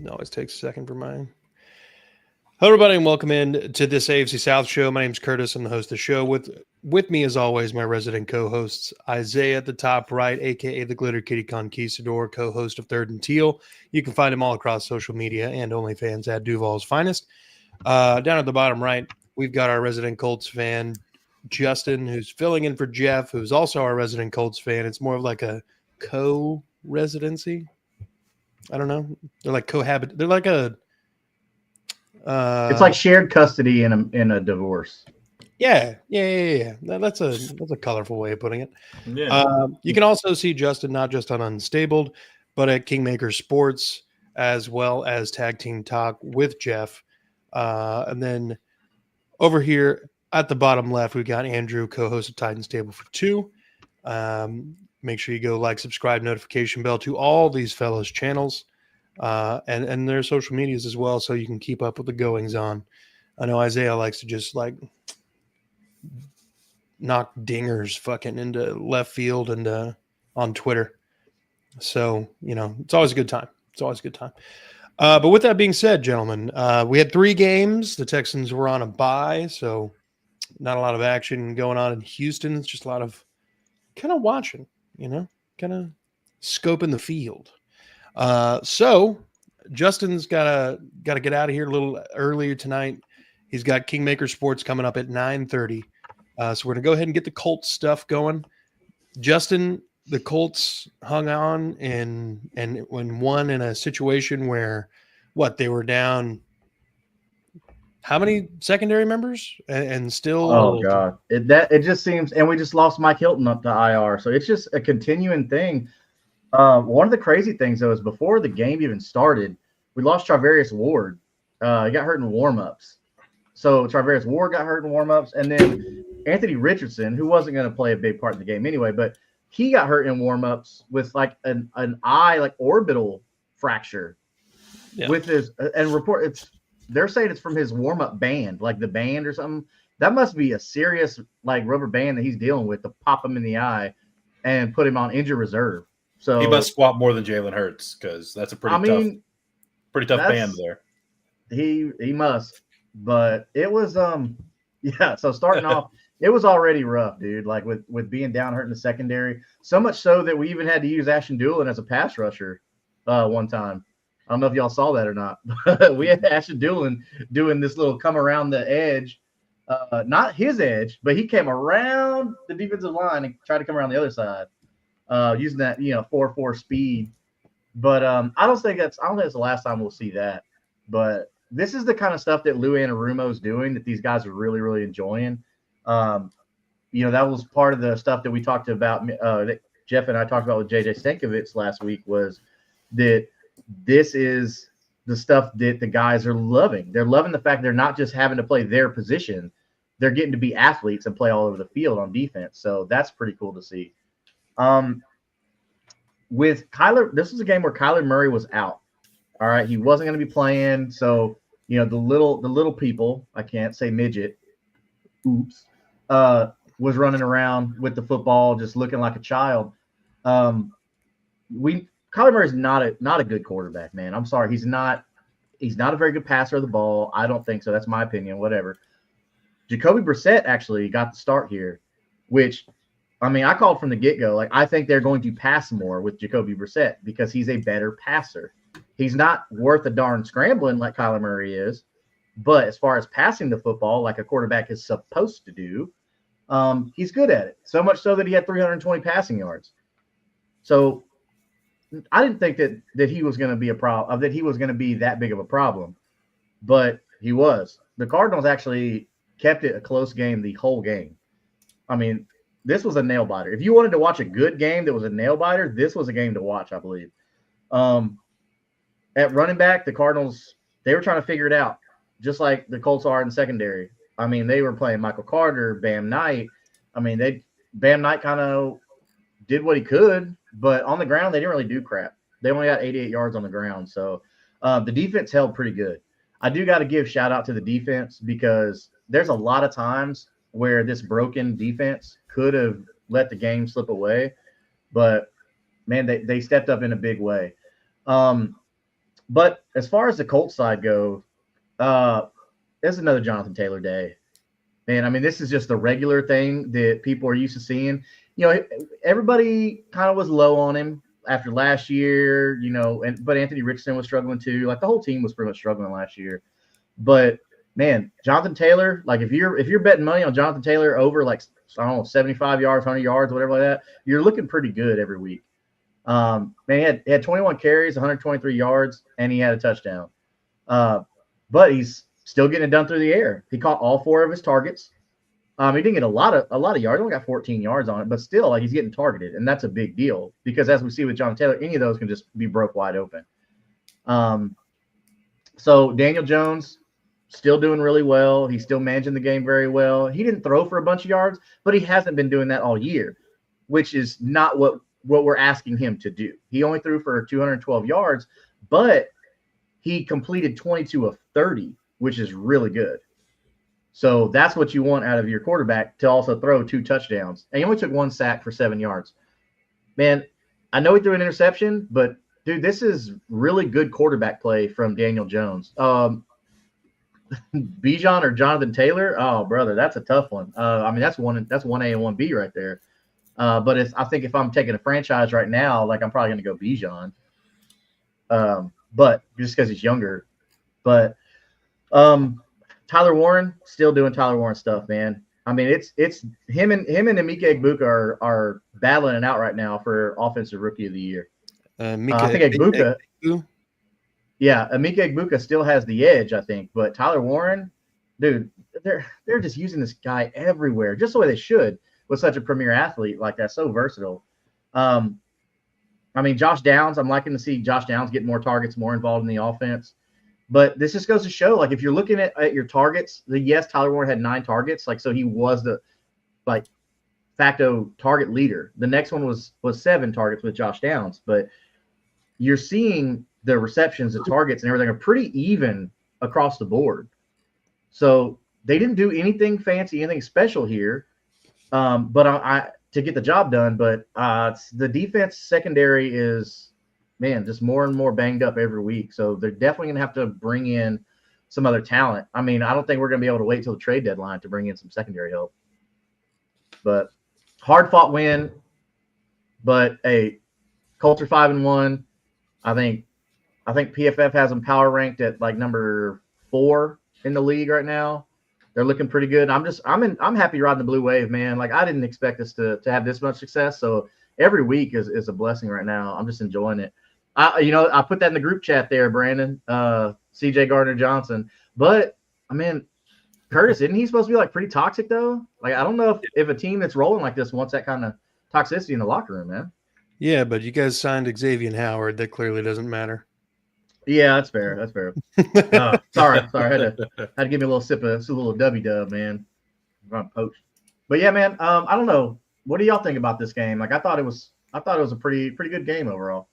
Always takes a second for mine. Hello, everybody, and welcome in to this AFC South show. My name's Curtis. I'm the host of the show. With me, as always, my resident co-hosts, Isaiah at the top right, a.k.a. the Glitter Kitty Conquistador, co-host of Third and Teal. You can find him all across social media and OnlyFans at Duval's Finest. Down at the bottom right, we've got our resident Colts fan, Justin, who's filling in for Jeff, who's also our resident Colts fan. It's more of like a co-residency. I don't know. They're like cohabit. They're like a. It's like shared custody in a divorce. Yeah. That's a colorful way of putting it. Yeah. You can also see Justin not just on Unstabled, but at Kingmaker Sports, as well as Tag Team Talk with Jeff. And then over here at the bottom left, we've got Andrew, co-host of Titans Table for Two. Make sure you go like, subscribe, notification bell to all these fellows' channels. And their social medias as well, so you can keep up with the goings on. I know Isaiah likes to just like knock dingers fucking into left field and on Twitter. So, it's always a good time. But with that being said, gentlemen, we had 3 games. The Texans were on a bye, so not a lot of action going on in Houston. It's just a lot of kind of watching, kind of scoping the field. So Justin's gotta get out of here a little earlier tonight. He's got Kingmaker Sports coming up at 9:30. So we're gonna go ahead and get the Colts stuff going. Justin, the Colts hung on and when won in a situation where they were down how many secondary members and still. Oh God, it just seems, and we just lost Mike Hilton up to IR, so it's just a continuing thing. One of the crazy things, though, is before the game even started, we lost Charvarius Ward. He got hurt in warm-ups. So Charvarius Ward got hurt in warm-ups. And then Anthony Richardson, who wasn't going to play a big part in the game anyway, but he got hurt in warm-ups with like an eye, like orbital fracture. Yeah. With his they're saying it's from his warm-up band, like the band or something. That must be a serious like rubber band that he's dealing with to pop him in the eye and put him on injured reserve. So he must squat more than Jalen Hurts because that's a pretty tough band there. He must, but it was yeah. So starting off, it was already rough, dude. Like with being down hurt in the secondary, so much so that we even had to use Ashton Doolin as a pass rusher one time. I don't know if y'all saw that or not. We had Ashton Doolin doing this little come around the edge, not his edge, but he came around the defensive line and tried to come around the other side. Using that 4.4 speed, but I don't think it's the last time we'll see that. But this is the kind of stuff that Lou Anarumo is doing that these guys are really, really enjoying. That was part of the stuff that we talked about. That Jeff and I talked about with JJ Stankovich last week, was that this is the stuff that the guys are loving. They're loving the fact they're not just having to play their position; they're getting to be athletes and play all over the field on defense. So that's pretty cool to see. With Kyler, this was a game where Kyler Murray was out. All right, he wasn't going to be playing. So the little people, I can't say midget, oops, was running around with the football, just looking like a child. Kyler Murray's not a good quarterback, man. I'm sorry, he's not a very good passer of the ball. I don't think so. That's my opinion. Whatever. Jacoby Brissett actually got the start here, which. I mean, I called from the get-go. Like, I think they're going to pass more with Jacoby Brissett because he's a better passer. He's not worth a darn scrambling like Kyler Murray is, but as far as passing the football like a quarterback is supposed to do, he's good at it. So much so that he had 320 passing yards. So I didn't think that he was going to be a problem, that he was going to be that big of a problem, but he was. The Cardinals actually kept it a close game the whole game. I mean, this was a nail biter. If you wanted to watch a good game that was a nail biter, this was a game to watch, I believe. At running back, the Cardinals, they were trying to figure it out, just like the Colts are in secondary. I mean, they were playing Michael Carter, Bam Knight. I mean, Bam Knight kind of did what he could, but on the ground, they didn't really do crap. They only got 88 yards on the ground. So the defense held pretty good. I do got to give shout out to the defense because there's a lot of times where this broken defense could have let the game slip away. But, man, they stepped up in a big way. But as far as the Colts side goes, there's another Jonathan Taylor day. Man, I mean, this is just the regular thing that people are used to seeing. You know, everybody kind of was low on him after last year, you know, but Anthony Richardson was struggling too. Like the whole team was pretty much struggling last year. But man, Jonathan Taylor, like if you're betting money on Jonathan Taylor over like I don't know 75 yards, 100 yards, whatever like that, you're looking pretty good every week. Man, he had 21 carries, 123 yards, and he had a touchdown. But he's still getting it done through the air. He caught all 4 of his targets. He didn't get a lot of yards. He only got 14 yards on it, but still, like he's getting targeted, and that's a big deal because as we see with Jonathan Taylor, any of those can just be broke wide open. So Daniel Jones still doing really well. He's still managing the game very well. He didn't throw for a bunch of yards, but he hasn't been doing that all year, which is not what we're asking him to do. He only threw for 212 yards, but he completed 22 of 30, which is really good. So that's what you want out of your quarterback, to also throw 2 touchdowns. And he only took 1 sack for 7 yards. Man, I know he threw an interception, but dude, this is really good quarterback play from Daniel Jones. Bijan or Jonathan Taylor? Oh, brother, that's a tough one. I mean, that's 1A and 1B right there. But I think if I'm taking a franchise right now, like I'm probably going to go Bijan. But just because he's younger. But Tyler Warren still doing Tyler Warren stuff, man. I mean, it's him and Emeka Egbuka are battling it out right now for offensive rookie of the year. I think Egbuka. Yeah, Emeka Egbuka still has the edge, I think, but Tyler Warren, dude, they're just using this guy everywhere, just the way they should with such a premier athlete like that, so versatile. I mean, Josh Downs, I'm liking to see Josh Downs get more targets, more involved in the offense. But this just goes to show, like, if you're looking at your targets, yes, Tyler Warren had 9 targets, like, so he was the like facto target leader. The next one was 7 targets with Josh Downs, but you're seeing the receptions, the targets, and everything are pretty even across the board. So they didn't do anything fancy, anything special here, but I to get the job done. But the defense secondary is, man, just more and more banged up every week. So they're definitely going to have to bring in some other talent. I mean, I don't think we're going to be able to wait till the trade deadline to bring in some secondary help. But hard-fought win. But, hey, Colts are 5-1. I think PFF has them power ranked at like number 4 in the league right now. They're looking pretty good. I'm happy riding the blue wave, man. Like I didn't expect us to have this much success. So every week is a blessing right now. I'm just enjoying it. I put that in the group chat there, Brandon, CJ Gardner-Johnson. But I mean, Curtis, isn't he supposed to be like pretty toxic though? Like I don't know if a team that's rolling like this wants that kind of toxicity in the locker room, man. Yeah, but you guys signed Xavier Howard. That clearly doesn't matter. Yeah, that's fair. That's fair. Sorry. I had to give me a little sip of a little W-dub, man. I'm poached. But yeah, man. I don't know. What do y'all think about this game? Like, I thought it was a pretty good game overall.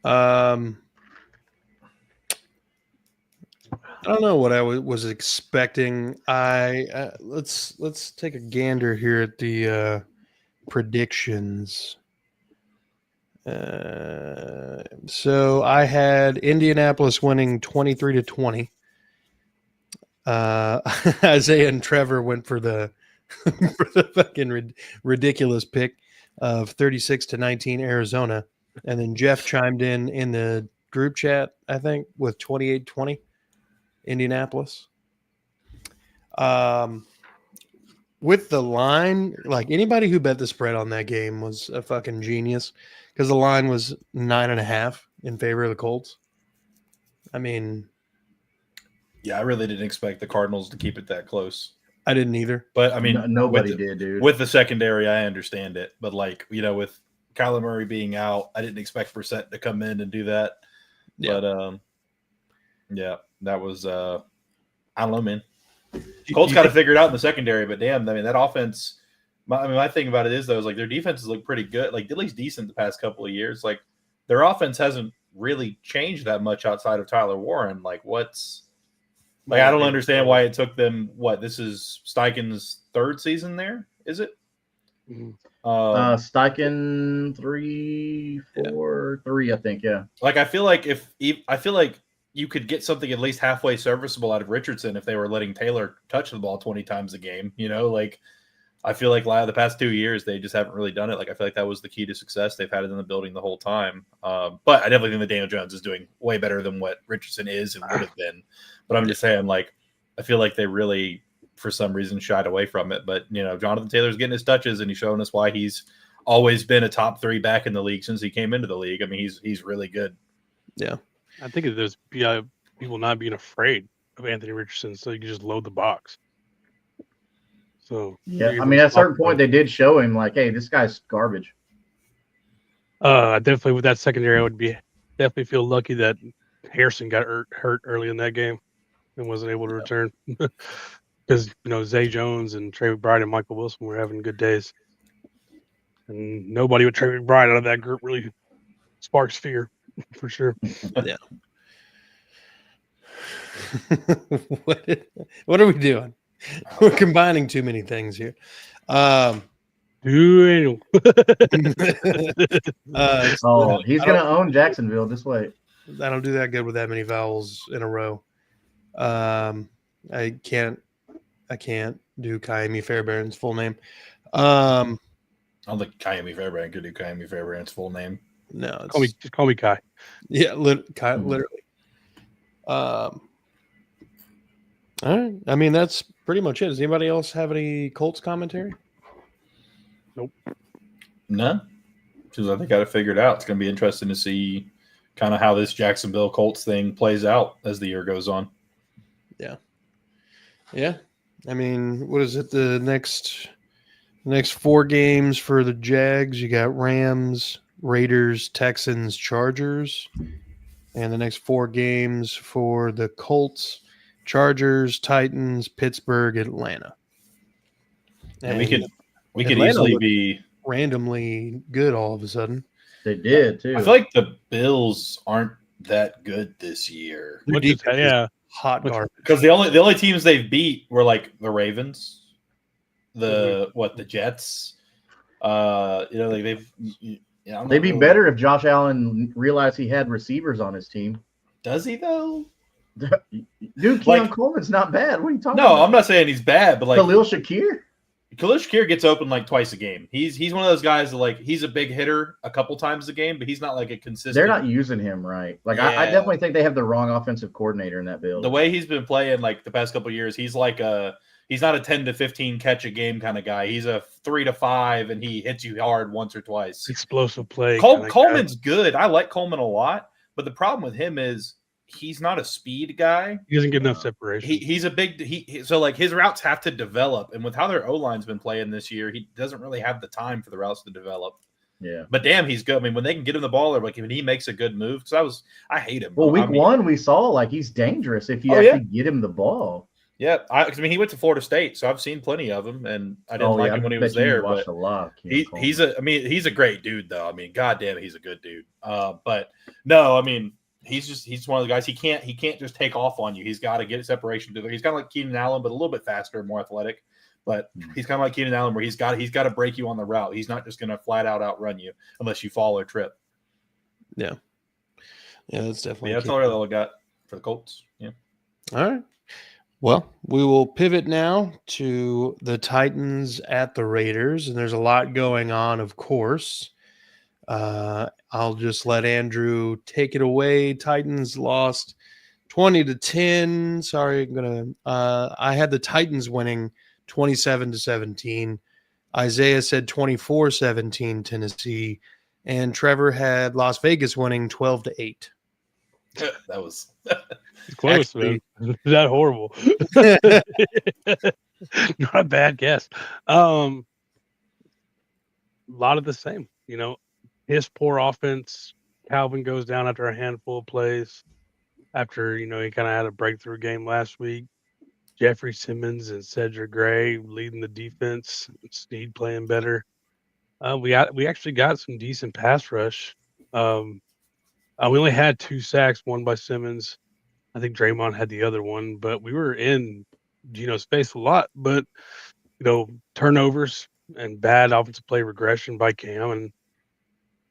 I don't know what I was expecting. Let's take a gander here at the predictions. So I had Indianapolis winning 23-20. Isaiah and Trevor went for the fucking ridiculous pick of 36-19 Arizona, and then Jeff chimed in the group chat, I think, with 28-20 Indianapolis. With the line, like anybody who bet the spread on that game was a fucking genius, because the line was 9.5 in favor of the Colts. I mean, yeah, I really didn't expect the Cardinals to keep it that close. I didn't either. But I mean, nobody did, dude. With the secondary, I understand it. But like, with Kyler Murray being out, I didn't expect Brissett to come in and do that. Yeah. But yeah, that was I don't know, man. Colts got to figure it out in the secondary, but damn, I mean, that offense. My thing about it is though, is like their defenses look pretty good, like at least decent the past couple of years. Like their offense hasn't really changed that much outside of Tyler Warren. Like I don't understand why it took them. This is Steichen's 3rd season there, is it? Steichen 3, 4. 4, 3, I think. Yeah. Like I feel like you could get something at least halfway serviceable out of Richardson if they were letting Taylor touch the ball 20 times a game. Like I feel like the past 2 years they just haven't really done it. Like I feel like that was the key to success. They've had it in the building the whole time. But I definitely think that Daniel Jones is doing way better than what Richardson is and would have been. But I'm just saying, like, I feel like they really, for some reason, shied away from it. But Jonathan Taylor's getting his touches, and he's showing us why he's always been a top 3 back in the league since he came into the league. I mean, he's really good. Yeah, I think there's people not being afraid of Anthony Richardson, so you can just load the box. So yeah, I mean, at a certain point, they did show him like, hey, this guy's garbage. Definitely with that secondary, I would definitely feel lucky that Harrison got hurt early in that game and wasn't able to return because Zay Jones and Trey McBride and Michael Wilson were having good days, and nobody with Trey McBride out of that group really sparks fear for sure. Yeah. What are we doing? We're combining too many things here. He's gonna own Jacksonville. Just wait. I don't do that good with that many vowels in a row. I can't do Kaimi Fairbairn's full name. I don't think Kaimi Fairbairn could do Kaimi Fairbairn's full name. No, just call me Kai. Yeah, literally. All right. I mean, that's pretty much it. Does anybody else have any Colts commentary? Nope. No, because I think I got it figured out. It's going to be interesting to see kind of how this Jacksonville Colts thing plays out as the year goes on. Yeah. I mean, what is it? The next 4 games for the Jags, you got Rams, Raiders, Texans, Chargers. And the next 4 games for the Colts, Chargers, Titans, Pittsburgh, Atlanta. And we could easily be randomly good all of a sudden. They did too. I feel like the Bills aren't that good this year. Hot garbage. Because the only teams they've beat were like the Ravens, the Jets. They'd be better if Josh Allen realized he had receivers on his team. Does he though? Dude, Keon Coleman's not bad. What are you talking about? No, I'm not saying he's bad, but like Khalil Shakir gets open like twice a game. He's one of those guys that like he's a big hitter a couple times a game, but he's not like a consistent. They're not using him right. Like I definitely think they have the wrong offensive coordinator in that build. The way he's been playing like the past couple of years, he's like he's not a 10 to 15 catch a game kind of guy. He's a 3 to 5 and he hits you hard once or twice. Explosive play. Coleman's good. I like Coleman a lot, but the problem with him is he's not a speed guy. He doesn't get enough separation. He's a big so like his routes have to develop, and with how their O-line's been playing this year, he doesn't really have the time for the routes to develop. Yeah, but damn, he's good. I mean, when they can get him the ball, or like when he makes a good move, because I hate him. Well, week 1 we saw like he's dangerous if you actually get him the ball. Yeah, I mean he went to Florida State, so I've seen plenty of him, and I didn't like him when he was there. But a lot. He's a great dude though. I mean, goddamn, he's a good dude. But no, I mean. He's one of the guys. He can't just take off on you. He's got to get separation to there. He's kind of like Keenan Allen, but a little bit faster and more athletic. But he's kind of like Keenan Allen, where he's got to break you on the route. He's not just going to flat out outrun you unless you fall or trip. Yeah, that's definitely. That's all I got for the Colts. Yeah. All right. Well, we will pivot now to the Titans at the Raiders, and there's a lot going on, of course. I'll just let Andrew take it away. Titans lost 20-10. Sorry, I had the Titans winning 27-17. Isaiah said 24-17 Tennessee, and Trevor had Las Vegas winning 12-8. That was close, man. That horrible. Not a bad guess. A lot of the same, His poor offense. Calvin goes down after a handful of plays. After, he kind of had a breakthrough game last week. Jeffrey Simmons and Cedric Gray leading the defense. Snead playing better. We actually got some decent pass rush. We only had 2 sacks, one by Simmons. I think Draymond had the other one, but we were in Gino's face a lot. But, turnovers and bad offensive play regression by Cam.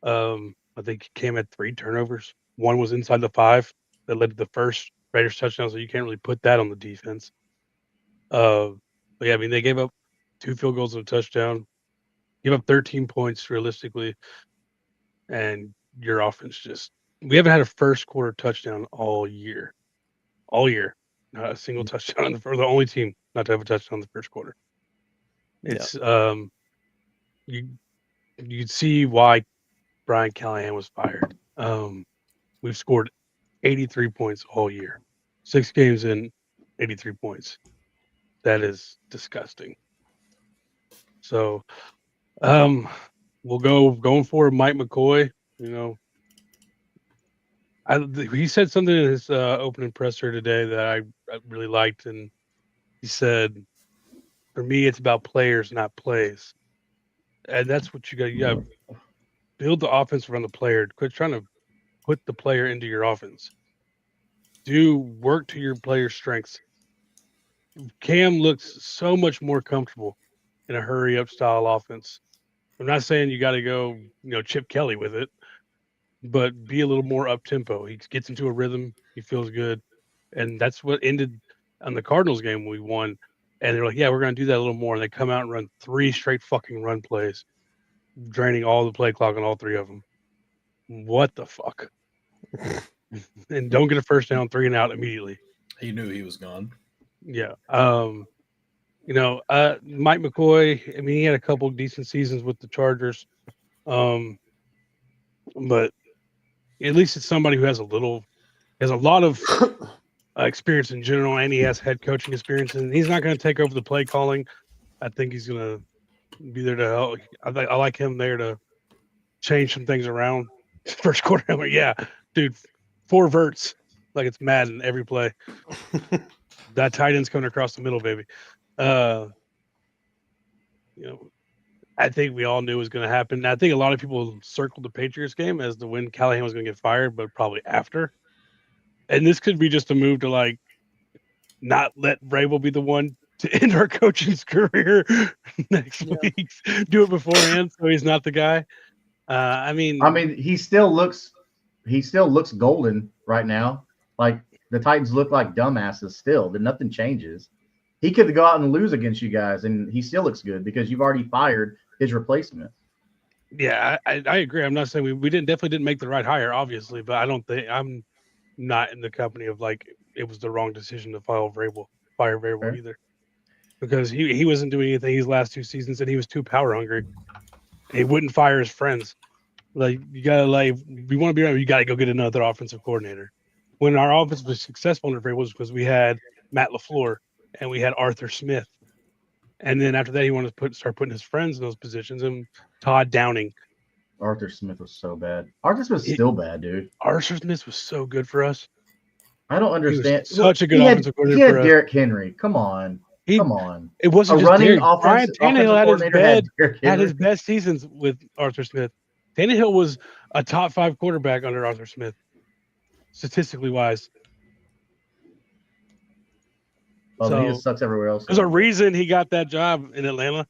And I think he came at 3 turnovers. One was inside the 5 that led to the first Raiders touchdown, so you can't really put that on the defense. But yeah, I mean, they gave up 2 field goals and a touchdown, give up 13 points realistically, and your offense just we haven't had a first quarter touchdown all year. All year. Not a single touchdown for the only team not to have a touchdown in the first quarter. It's you'd see why Brian Callahan was fired. We've scored 83 points all year. 6 games in, 83 points. That is disgusting. So we'll going forward, Mike McCoy, you know. He said something in his opening presser today that I really liked, and he said, "For me, it's about players, not plays." And that's what you got. You got to build the offense around the player. Quit trying to put the player into your offense. Do work to your player's strengths. Cam looks so much more comfortable in a hurry up style offense. I'm not saying you got to go, Chip Kelly with it, but be a little more up tempo. He gets into a rhythm. He feels good. And that's what ended on the Cardinals game we won. And they're like, yeah, we're going to do that a little more. And they come out and run 3 straight fucking run plays, draining all the play clock on all 3 of them. What the fuck? And don't get a first down, 3 and out immediately. He knew he was gone. Yeah. Mike McCoy, I mean, he had a couple decent seasons with the Chargers. But at least it's somebody who has a lot of experience in general, and he has head coaching experience, and he's not going to take over the play calling. I think he's going to be there to help. I like him there to change some things around. First quarter, I'm like, yeah, dude, 4 verts like it's Madden every play. That tight end's coming across the middle, baby. I think we all knew it was going to happen. I think a lot of people circled the Patriots game as the when Callahan was going to get fired, but probably after. And this could be just a move to like not let Vrabel be the one to end our coaching's career next week. Do it beforehand, so he's not the guy. I mean, he still looks golden right now. Like the Titans look like dumbasses still. That nothing changes. He could go out and lose against you guys, and he still looks good because you've already fired his replacement. Yeah, I agree. I'm not saying we definitely didn't make the right hire, obviously, but I don't think I'm not in the company of like it was the wrong decision to fire Vrabel either, because he wasn't doing anything these last 2 seasons, and he was too power hungry. He wouldn't fire his friends. Like you gotta we want to be right. You got to go get another offensive coordinator. When our offense was successful under Vrabel was because we had Matt LaFleur and we had Arthur Smith. And then after that, he wanted to start putting his friends in those positions. And Todd Downing. Arthur Smith was so bad. Arthur Smith's still bad, dude. Arthur Smith was so good for us. I don't understand. Such a good offensive coordinator. He had Derrick Henry. Come on. Come on. It wasn't just running Derrick. offensive Tannehill had his best seasons with Arthur Smith. Tannehill was a top 5 quarterback under Arthur Smith, statistically wise. Oh, so, he just sucks everywhere else. There's a reason he got that job in Atlanta.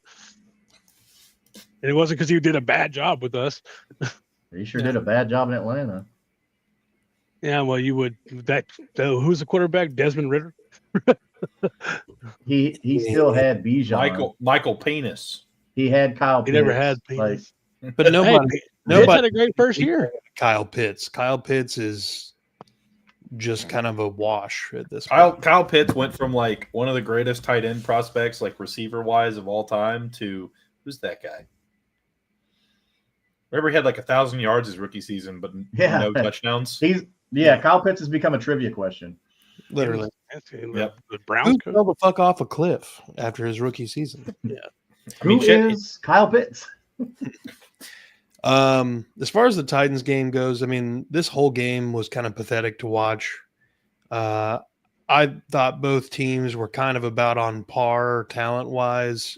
And it wasn't because he did a bad job with us. He sure did a bad job in Atlanta. Yeah, well, you would. Who's the quarterback? Desmond Ridder? He still had Bijan. Michael Penis. He had Kyle Pitts. He never had Penis. But nobody had a great first year. Kyle Pitts. Kyle Pitts is just kind of a wash at this point. Kyle Pitts went from like one of the greatest tight end prospects, like receiver wise of all time, to who's that guy? Remember, he had like 1,000 yards his rookie season, but no touchdowns. Kyle Pitts has become a trivia question. Literally. The Browns fell the fuck off a cliff after his rookie season. Yeah. Who is Kyle Pitts? As far as the Titans game goes, I mean, this whole game was kind of pathetic to watch. I thought both teams were kind of about on par talent-wise.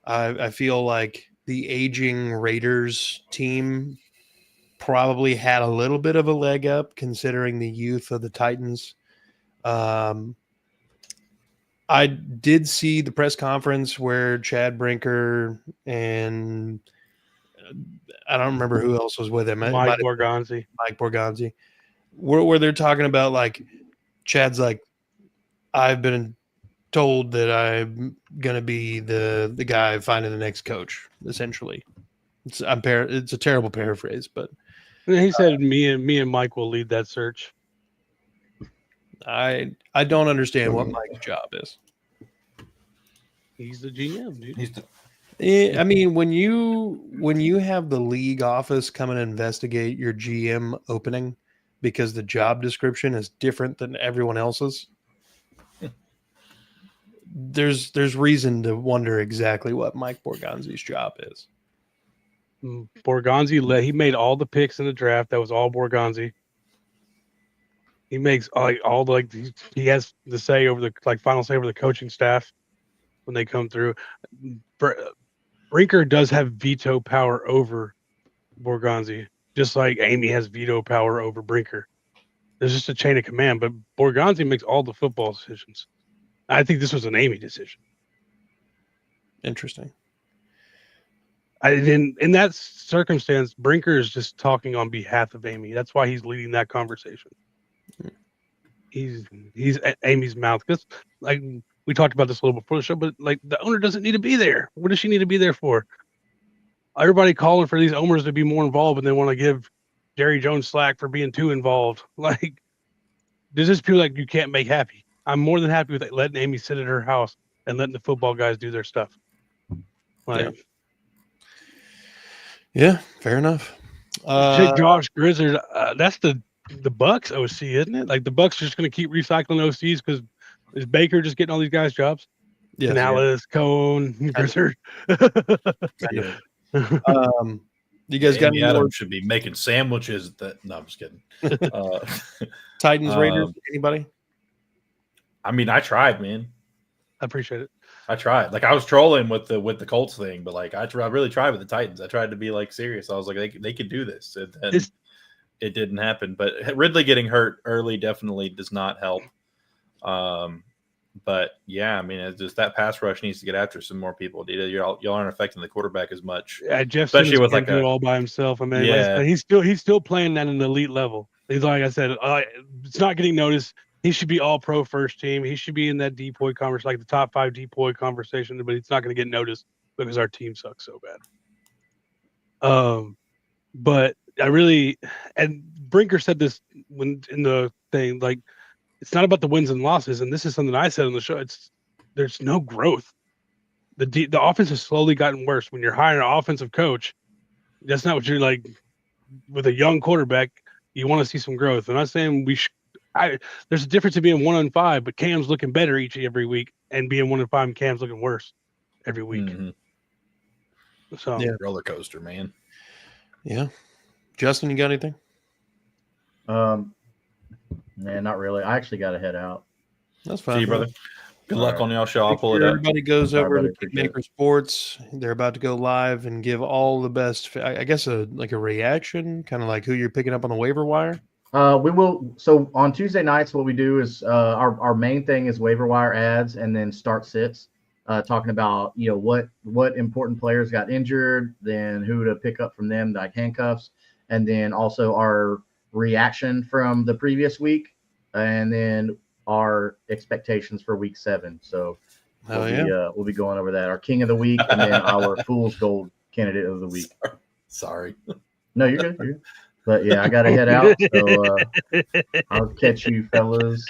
I feel like the aging Raiders team probably had a little bit of a leg up considering the youth of the Titans. I did see the press conference where Chad Brinker and I don't remember who else was with him. It Mike might have been Borgonzi. Mike Borgonzi, where they're talking about like Chad's like, I've been told that I'm gonna be the guy finding the next coach. Essentially, it's a terrible paraphrase, but And he said, "Me and Mike will lead that search." I don't understand what Mike's job is. He's the GM, dude. I mean, when you have the league office come and investigate your GM opening because the job description is different than everyone else's, there's reason to wonder exactly what Mike Borgonzi's job is. Borgonzi he made all the picks in the draft. That was all Borgonzi. He makes all the he has the say over the final say over the coaching staff when they come through. Brinker does have veto power over Borgonzi, just like Amy has veto power over Brinker. There's just a chain of command, but Borgonzi makes all the football decisions. I think this was an Amy decision. Interesting. In that circumstance, Brinker is just talking on behalf of Amy. That's why he's leading that conversation. He's Amy's mouth, because like we talked about this a little before the show, but like the owner doesn't need to be there. What does she need to be there for? Everybody calling for these owners to be more involved, and they want to give Jerry Jones slack for being too involved. Like, does this feel like you can't make happy? I'm more than happy with letting Amy sit at her house and letting the football guys do their stuff. Like, yeah, fair enough. Josh Grizzard, that's the Bucks OC, isn't it? Like the Bucks are just going to keep recycling OCs because is Baker just getting all these guys jobs? Yes, Canales, Cone, Grizzard. Yeah. You guys got Amy any more Adams should be making sandwiches. No, I'm just kidding. Titans, Raiders? Anybody? I mean, I tried, man. I appreciate it. I tried. Like I was trolling with the Colts thing, but like I really tried with the Titans. I tried to be like serious. I was like, they could do this, and it didn't happen. But Ridley getting hurt early definitely does not help. But yeah, I mean, it's just that pass rush needs to get after some more people. Y'all aren't affecting the quarterback as much. Yeah, Jeff especially Simmons with can't like do it all by himself. I mean, Yeah. he's still playing at an elite level. He's like I said, it's not getting noticed. He should be all pro first team. He should be in that depoy conversation, like the top 5 depoy conversation, but it's not going to get noticed because our team sucks so bad. But I really, and Brinker said this when in the thing, like, it's not about the wins and losses. And this is something I said on the show. There's no growth. The offense has slowly gotten worse. When you're hiring an offensive coach, that's not what you're like with a young quarterback. You want to see some growth. I'm not saying there's a difference in being 1-5, but Cam's looking better every week, and being 1-5 and Cam's looking worse every week. Mm-hmm. So yeah, roller coaster, man. Yeah, Justin, you got anything? Man, not really. I actually got to head out. That's fine. See you, brother. Good luck on y'all show. I'll pull it up. Everybody goes Sorry, over brother, to Kingmaker Sports. They're about to go live and give all the best. I guess a reaction, kind of like who you're picking up on the waiver wire. We will. So on Tuesday nights, what we do is our main thing is waiver wire ads, and then start sits, talking about what important players got injured, then who to pick up from them, like handcuffs, and then also our reaction from the previous week, and then our expectations for week 7. So we'll be going over that. Our king of the week, and then our fool's gold candidate of the week. Sorry. No, you're good. You're good. But yeah, I gotta head out. So I'll catch you fellas.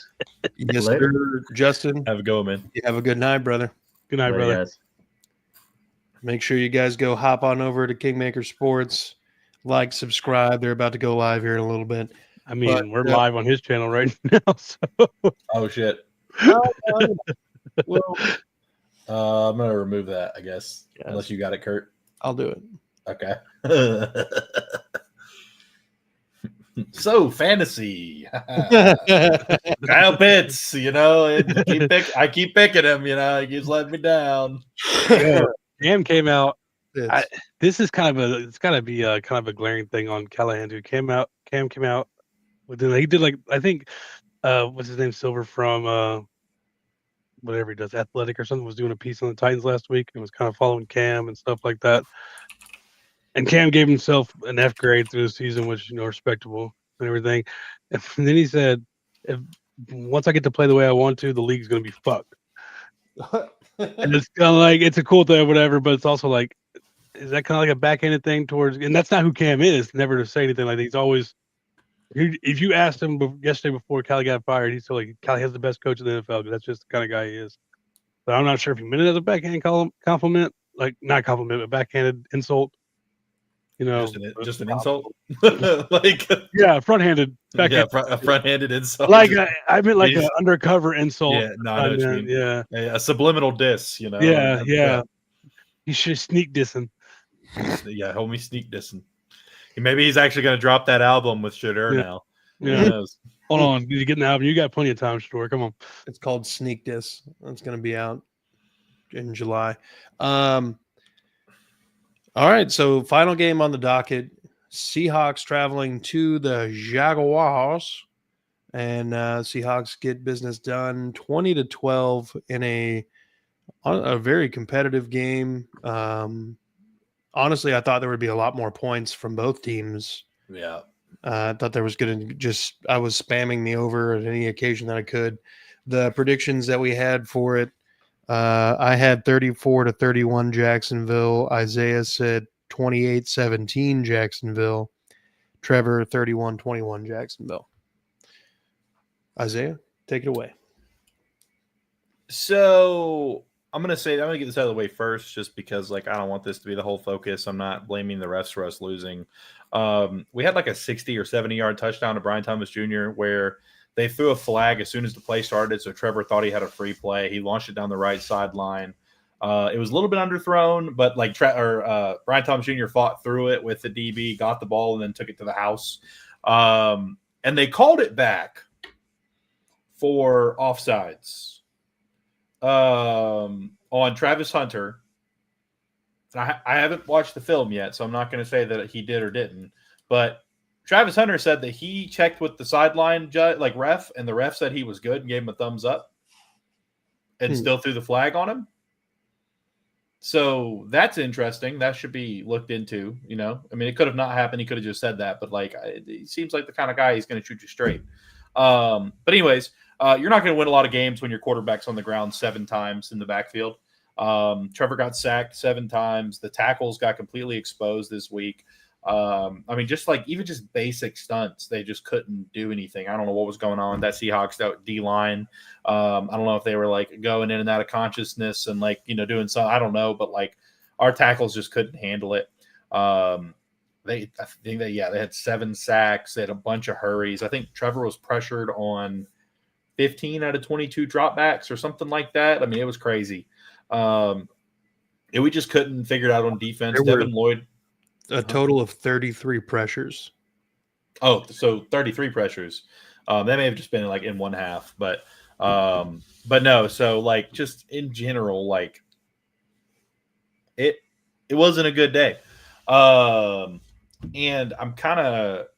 Yes, later. sir. Justin, Have a go, man. you have a good night, brother. good night, Later, brother. guys. Make sure you guys go hop on over to Kingmaker Sports, like, subscribe. They're about to go live here in a little bit. I mean, But, we're live on his channel right now. So Oh shit. Well, I'm gonna remove that, I guess. Yes. Unless you got it, Kurt. I'll do it. Okay. So fantasy. Kyle Pitts, I keep picking him, he keeps letting me down. Cam came out. It's- This is it's got to be kind of a glaring thing on Callahan, who Cam came out with he did I think what's his name, Silver from whatever he does, Athletic or something, was doing a piece on the Titans last week and was kind of following Cam and stuff like that. And Cam gave himself an F grade through the season, which respectable and everything. And then he said, "If once I get to play the way I want to, the league's gonna be fucked." And it's kind of like it's a cool thing, or whatever. But it's also like, is that kind of like a backhanded thing towards? And that's not who Cam is. Never to say anything like that. He's always. If you asked him yesterday before Cali got fired, he said like Cali has the best coach in the NFL because that's just the kind of guy he is. But I'm not sure if he meant it as a backhanded compliment, like not compliment, but backhanded insult. Just an insult, like front-handed. a front-handed insult. Like I meant like an undercover insult. Yeah, no, I know what you mean. Yeah, a subliminal diss. Yeah. You should sneak dissing. Yeah, homie, sneak dissing. Maybe he's actually going to drop that album with Shadur now. Yeah. Who knows? Hold on, you get an album. You got plenty of time, Shadur. Come on. It's called Sneak Diss. It's going to be out in July. All right, so final game on the docket. Seahawks traveling to the Jaguars, and Seahawks get business done 20-12 in a very competitive game. Honestly, I thought there would be a lot more points from both teams. Yeah. I thought there was going to I was spamming the over at any occasion that I could. The predictions that we had for it, I had 34-31 Jacksonville. Isaiah said 28-17 Jacksonville. Trevor 31-21 Jacksonville. Isaiah, take it away. So I'm going to get this out of the way first, just because I don't want this to be the whole focus. I'm not blaming the refs for us losing. We had a 60 or 70 yard touchdown to Brian Thomas Jr. where they threw a flag as soon as the play started. So Trevor thought he had a free play. He launched it down the right sideline. It was a little bit underthrown, but Brian Thomas Jr. fought through it with the DB, got the ball, and then took it to the house. And they called it back for offsides on Travis Hunter. I haven't watched the film yet, so I'm not going to say that he did or didn't. But Travis Hunter said that he checked with the sideline ref, and the ref said he was good and gave him a thumbs up and still threw the flag on him. So that's interesting. That should be looked into, I mean, it could have not happened. He could have just said that, but he seems like the kind of guy he's going to shoot you straight. But anyways, you're not going to win a lot of games when your quarterback's on the ground 7 times in the backfield. Trevor got sacked 7 times. The tackles got completely exposed this week. I mean, even just basic stunts, they just couldn't do anything. I don't know what was going on. That Seahawks D-line. I don't know if they were going in and out of consciousness and doing something. I don't know, but our tackles just couldn't handle it. They had 7 sacks. They had a bunch of hurries. I think Trevor was pressured on 15 out of 22 dropbacks or something like that. I mean, it was crazy. We just couldn't figure it out on defense. Devin Lloyd. A total of 33 pressures. Oh, so 33 pressures. That may have just been in one half, but no. So just in general, it wasn't a good day. And I'm kind of,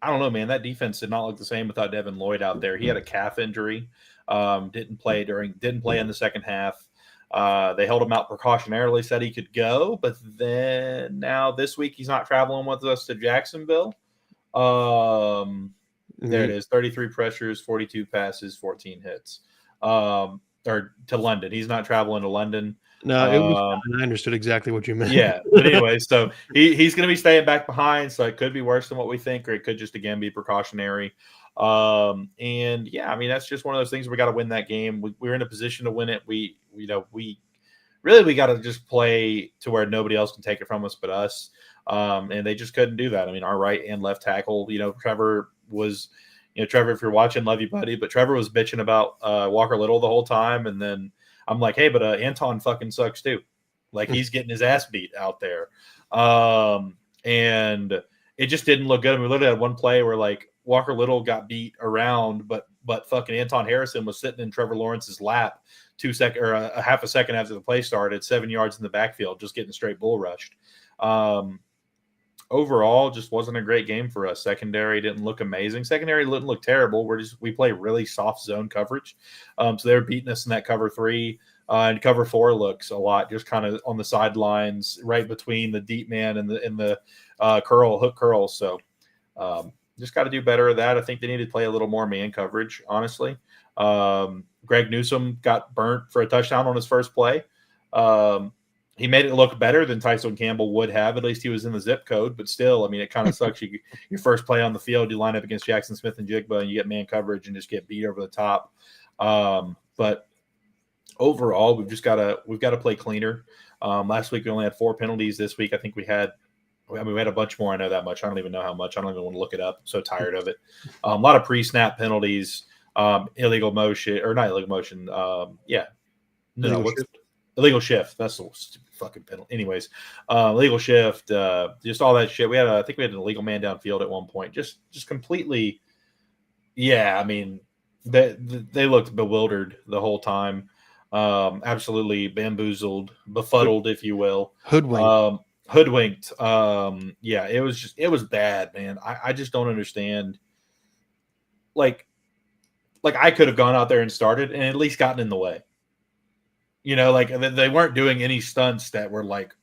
I don't know, man. That defense did not look the same without Devin Lloyd out there. He had a calf injury. Didn't play in the second half. They held him out precautionarily, said he could go, but then now this week he's not traveling with us to Jacksonville. There it is: 33 pressures, 42 passes, 14 hits. Or to London. He's not traveling to London. No, it was. I understood exactly what you meant. Yeah, but anyway, so he's going to be staying back behind. So it could be worse than what we think, or it could just again be precautionary. And yeah, I mean, that's just one of those things. We got to win that game. We're in a position to win it. We got to just play to where nobody else can take it from us but us. And they just couldn't do that. I mean, our right and left tackle, Trevor was, Trevor, if you're watching, love you, buddy, but Trevor was bitching about Walker Little the whole time. And then I'm like, hey, but Anton fucking sucks too. He's getting his ass beat out there. And it just didn't look good. I mean, we literally had one play where Walker Little got beat around, but fucking Anton Harrison was sitting in Trevor Lawrence's lap a half a second after the play started, 7 yards in the backfield, just getting straight bull rushed. Overall, just wasn't a great game for us. Secondary didn't look amazing. Secondary didn't look terrible. We play really soft zone coverage. So they were beating us in that cover 3. And cover 4 looks a lot, just kind of on the sidelines, right between the deep man and the hook curl. So just got to do better at that. I think they need to play a little more man coverage, honestly. Greg Newsome got burnt for a touchdown on his first play. He made it look better than Tyson Campbell would have. At least he was in the zip code, but still, I mean, it kind of sucks. Your first play on the field, you line up against Jackson Smith and Jigba, and you get man coverage and just get beat over the top. But overall, we've got to play cleaner. Last week we only had 4 penalties. This week I think we had a bunch more. I know that much. I don't even know how much. I don't even want to look it up. I'm so tired of it. A lot of pre-snap penalties, illegal motion or not illegal motion. Illegal shift. That's the stupid fucking penalty. Anyways, illegal shift. Just all that shit. I think we had an illegal man downfield at one point. Just completely. Yeah, I mean, they looked bewildered the whole time. Absolutely bamboozled, befuddled, if you will. Hoodwinked. Hoodwinked. Yeah, it was bad, man. I just don't understand. Like I could have gone out there and started and at least gotten in the way. Like they weren't doing any stunts that were like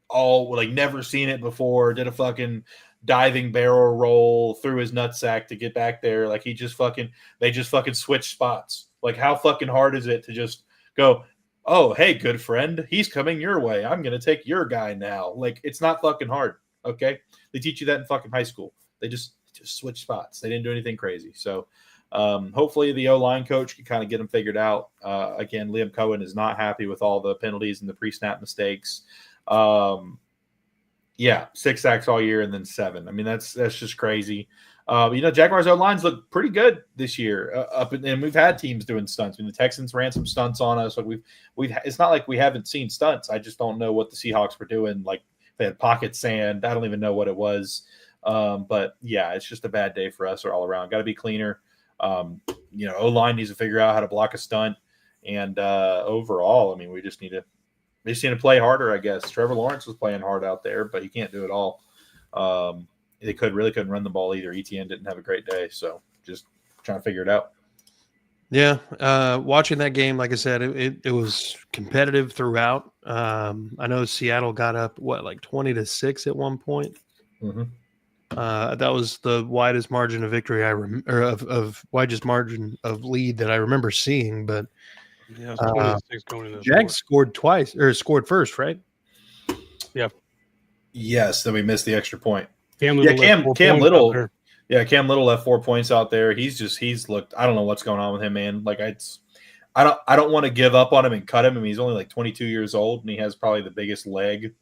all like never seen it before. Did a fucking diving barrel roll through his nutsack to get back there. Like they just fucking switched spots. Like how fucking hard is it to just go, oh, hey, good friend, he's coming your way. I'm going to take your guy now. Like, it's not fucking hard, okay? They teach you that in fucking high school. They just switch spots. They didn't do anything crazy. So hopefully the O-line coach can kind of get them figured out. Again, Liam Cohen is not happy with all the penalties and the pre-snap mistakes. 6 sacks all year and then 7. I mean, that's just crazy. Jaguars O-lines look pretty good this year. And we've had teams doing stunts. I mean, the Texans ran some stunts on us. Like we've. It's not like we haven't seen stunts. I just don't know what the Seahawks were doing. Like they had pocket sand. I don't even know what it was. But yeah, it's just a bad day for us all around. Got to be cleaner. O-line needs to figure out how to block a stunt. And overall, I mean, we just need to play harder. I guess Trevor Lawrence was playing hard out there, but he can't do it all. They couldn't run the ball either. ETN didn't have a great day, so just trying to figure it out. Yeah, watching that game, like I said, it was competitive throughout. I know Seattle got up 20-6 at one point. Mm-hmm. That was the widest margin of victory of widest margin of lead that I remember seeing. But yeah, it was 26 going into the Jags scored twice or scored first, right? Yeah. Yes, then we missed the extra point. Cam Little left 4 points out there. He's looked. I don't know what's going on with him, man. Like I don't want to give up on him and cut him. I mean, he's only like 22 years old and he has probably the biggest leg.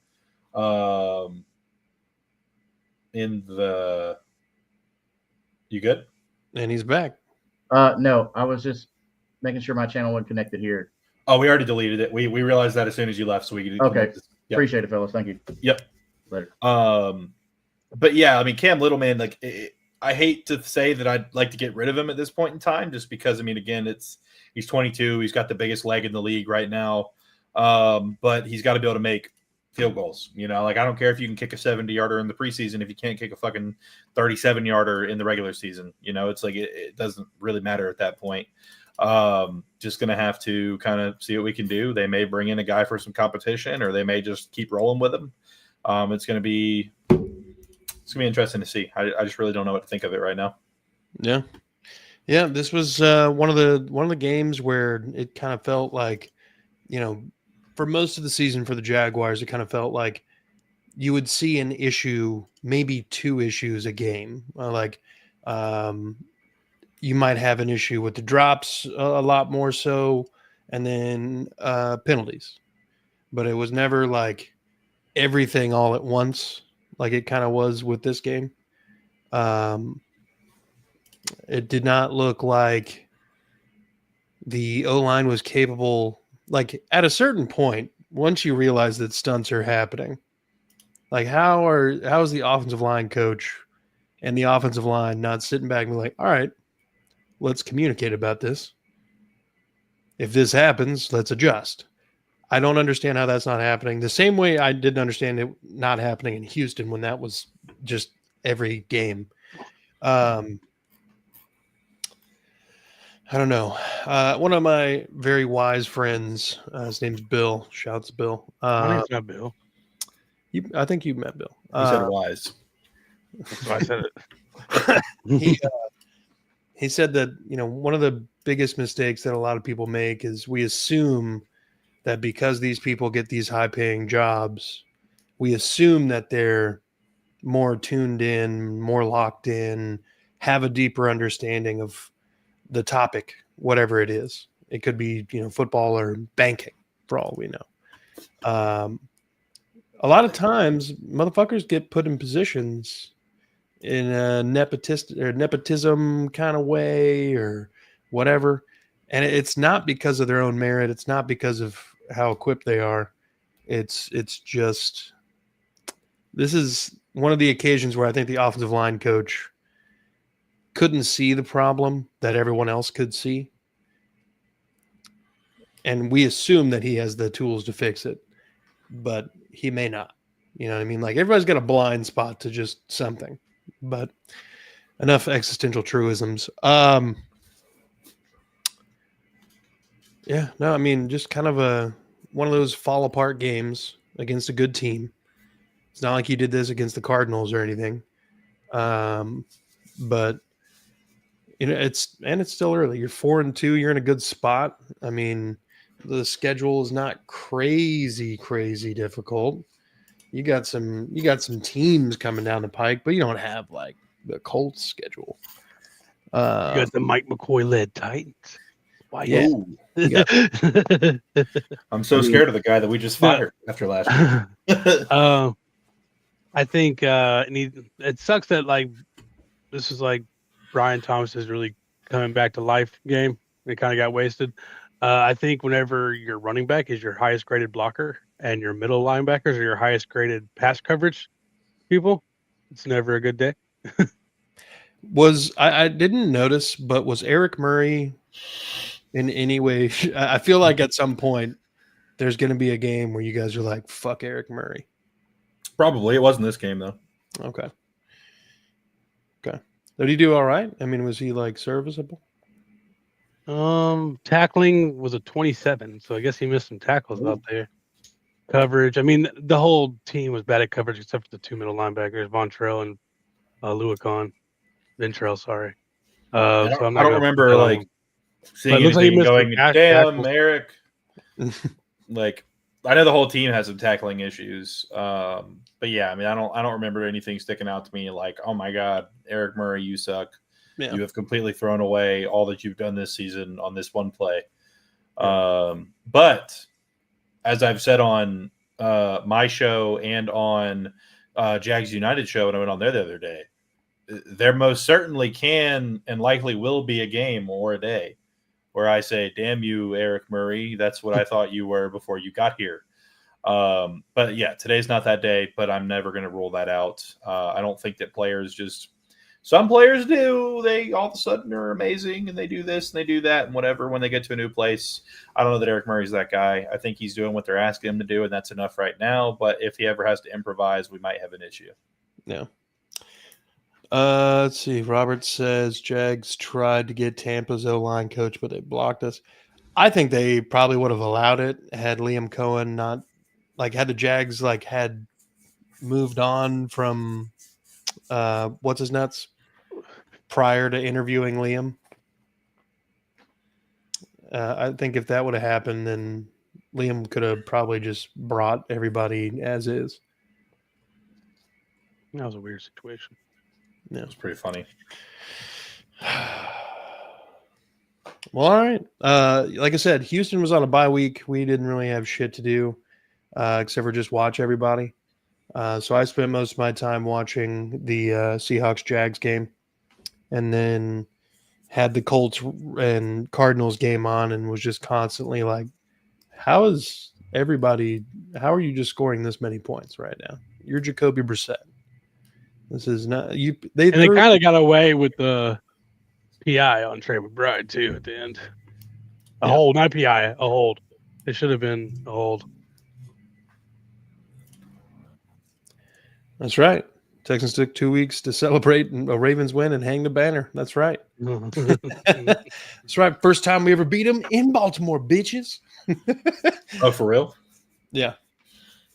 You good? And he's back. No, I was just making sure my channel wasn't connected here. Oh, we already deleted it. We realized that as soon as you left, so we could. Okay, yep. Appreciate it, fellas. Thank you. Yep. Later. But yeah, I mean, Cam Little, man, I hate to say that I'd like to get rid of him at this point in time, just because, I mean, again, he's 22, he's got the biggest leg in the league right now, but he's got to be able to make field goals. I don't care if you can kick a 70-yarder in the preseason if you can't kick a fucking 37-yarder in the regular season. It's like it doesn't really matter at that point. Just gonna have to kind of see what we can do. They may bring in a guy for some competition, or they may just keep rolling with him. It's gonna be interesting to see. I just really don't know what to think of it right now. Yeah. This was one of the games where it kind of felt like, for most of the season for the Jaguars, it kind of felt like you would see an issue, maybe 2 issues a game. You might have an issue with the drops a lot more so, and then penalties. But it was never like everything all at once, like it kind of was with this game. It did not look like the O-line was capable. Like at a certain point, once you realize that stunts are happening, like how is the offensive line coach and the offensive line not sitting back and be like, all right, let's communicate about this. If this happens, let's adjust. I don't understand how that's not happening. The same way I didn't understand it not happening in Houston when that was just every game. I don't know. One of my very wise friends, his name's Bill. Shouts Bill. My name's not Bill. I think you met Bill. He said wise. That's why I said it. He said that, one of the biggest mistakes that a lot of people make is we assume that because these people get these high paying jobs, we assume that they're more tuned in, more locked in, have a deeper understanding of the topic, whatever it is. It could be, football or banking, for all we know. A lot of times, motherfuckers get put in positions in a nepotism kind of way or whatever, and it's not because of their own merit. It's not because of how equipped they are. It's just, this is one of the occasions where I think the offensive line coach couldn't see the problem that everyone else could see, and we assume that he has the tools to fix it, but he may not. You know what I mean? Like, everybody's got a blind spot to just something. But enough existential truisms. Yeah, no, I mean, just kind of one of those fall apart games against a good team. It's not like you did this against the Cardinals or anything. But it's still early. You're 4-2. You're in a good spot. I mean, the schedule is not crazy difficult. You got some teams coming down the pike, but you don't have like the Colts schedule. You got the Mike McCoy led Titans. Why? Yeah. I'm so scared of the guy that we just fired after last week. I think it sucks that like this is like Brian Thomas is really coming back to life game. It kind of got wasted. I think whenever your running back is your highest graded blocker and your middle linebackers are your highest graded pass coverage people, it's never a good day. I didn't notice, but was Eric Murray in any way? I feel like at some point there's going to be a game where you guys are like, fuck Eric Murray. Probably. It wasn't this game, though. Okay. Did he do all right? I mean, was he like serviceable? Tackling was a 27, so I guess he missed some tackles out there. Coverage. I mean, the whole team was bad at coverage except for the two middle linebackers, Vontrell and Ventrell, sorry. I don't remember like seeing anything like going, damn, tackles. Eric. Like, I know the whole team has some tackling issues. But yeah, I mean, I don't remember anything sticking out to me like, oh my God, Eric Murray, you suck. Yeah. You have completely thrown away all that you've done this season on this one play. Yeah. But as I've said on my show and on Jags United show when I went on there the other day, there most certainly can and likely will be a game or a day where I say, damn you, Eric Murray. That's what I thought you were before you got here. But yeah, today's not that day, but I'm never going to rule that out. I don't think that some players do. They all of a sudden are amazing and they do this and they do that and whatever when they get to a new place. I don't know that Eric Murray's that guy. I think he's doing what they're asking him to do, and that's enough right now. But if he ever has to improvise, we might have an issue. Yeah. Let's see. Robert says Jags tried to get Tampa's O-line coach, but they blocked us. I think they probably would have allowed it had Liam Cohen not had the Jags had moved on from what's his nuts prior to interviewing Liam. I think if that would have happened, then Liam could have probably just brought everybody as is. That was a weird situation. Yeah, it was pretty funny. Well, all right. Like I said, Houston was on a bye week. We didn't really have shit to do except for just watch everybody. So I spent most of my time watching the Seahawks-Jags game, and then had the Colts and Cardinals game on, and was just constantly like, how are you just scoring this many points right now? You're Jacoby Brissett. This is not you. They kind of got away with the PI on Trey McBride too at the end. A hold, not PI, a hold. It should have been a hold. That's right. Texans took 2 weeks to celebrate a Ravens win and hang the banner. That's right. That's right. First time we ever beat them in Baltimore, bitches. Oh, for real? Yeah.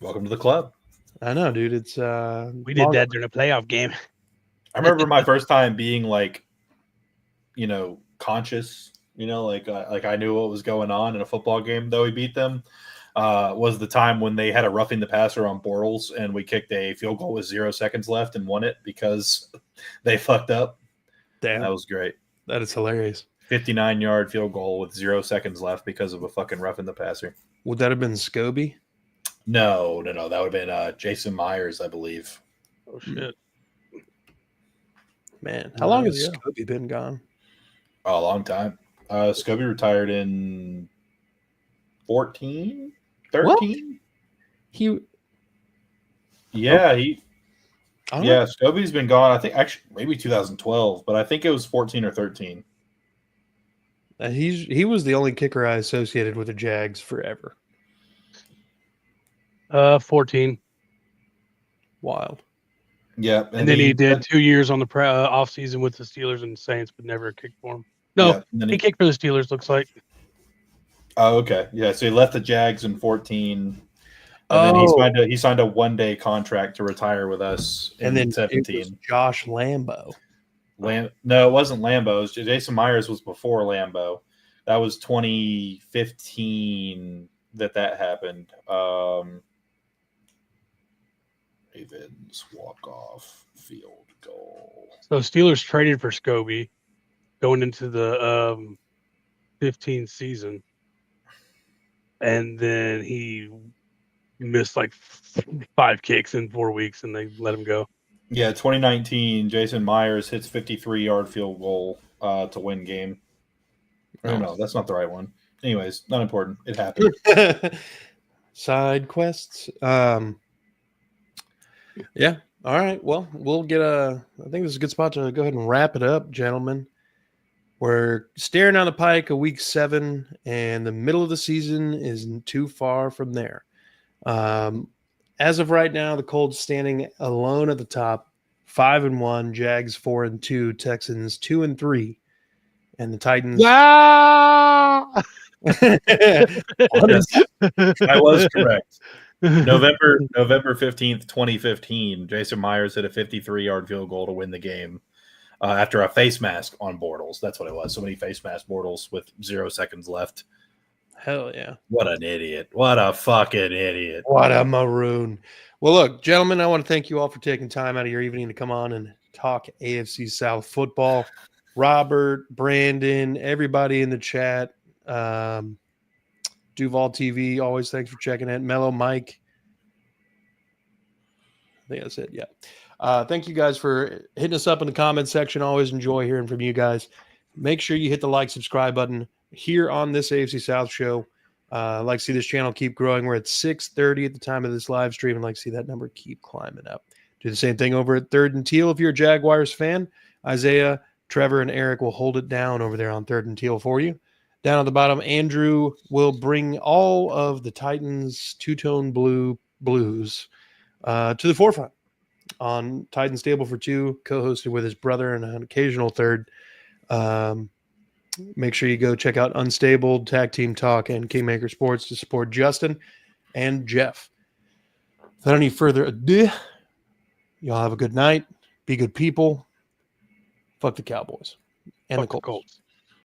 Welcome to the club. I know, dude. It's we did that during a playoff game. I remember my first time being like, conscious, like I knew what was going on in a football game, though we beat them, was the time when they had a roughing the passer on Bortles and we kicked a field goal with 0 seconds left and won it because they fucked up. Damn. That was great. That is hilarious. 59-yard field goal with 0 seconds left because of a fucking roughing the passer. Would that have been Scobie? No. That would have been Jason Myers, I believe. Oh, shit. Man, how long has Scobie been gone? Oh, a long time. Scobie retired in 14, 13. Scobie's been gone. I think actually maybe 2012, but I think it was 14 or 13. He was the only kicker I associated with the Jags forever. 14. Wild. Yeah, and then he did 2 years on the off season with the Steelers and the Saints, but never kicked for him. No, he kicked for the Steelers. Looks like. Oh, okay. Yeah, so he left the Jags in 14, and then he signed a 1-day contract to retire with us in 17. It was Josh Lambo. No, it wasn't Lambo. It was Jason Myers was before Lambo. That was 2015 that happened. Ravens walk-off field goal. So Steelers traded for Scobie going into the 15 season. And then he missed like 5 kicks in 4 weeks and they let him go. Yeah, 2019, Jason Myers hits 53-yard field goal to win game. Oh, no, that's not the right one. Anyways, not important. It happened. Side quests. Yeah. All right. Well, we'll get I think this is a good spot to go ahead and wrap it up, gentlemen. We're staring down the pike of week 7, and the middle of the season isn't too far from there. As of right now, the Colts standing alone at the top, 5-1, Jags 4-2, Texans 2-3, and the Titans. Wow! I was correct. November 15th, 2015, Jason Myers hit a 53-yard field goal to win the game after a face mask on Bortles. That's what it was. So many face mask Bortles with 0 seconds left. Hell yeah. What an idiot. What a fucking idiot. What a maroon. Well, look, gentlemen, I want to thank you all for taking time out of your evening to come on and talk AFC South football. Robert, Brandon, everybody in the chat. Duval TV, always thanks for checking it. Mellow Mike. I think that's it. Yeah. Thank you guys for hitting us up in the comment section. Always enjoy hearing from you guys. Make sure you hit the like, subscribe button here on this AFC South show. Like to see this channel keep growing. We're at 6:30 at the time of this live stream, and like to see that number keep climbing up. Do the same thing over at Third and Teal if you're a Jaguars fan. Isaiah, Trevor, and Eric will hold it down over there on Third and Teal for you. Down at the bottom, Andrew will bring all of the Titans two-tone blues to the forefront on Titans Table for Two, co-hosted with his brother and an occasional third. Make sure you go check out Unstable, Tag Team Talk, and Kingmaker Sports to support Justin and Jeff. Without any further ado, y'all have a good night. Be good people. Fuck the Cowboys and the Colts.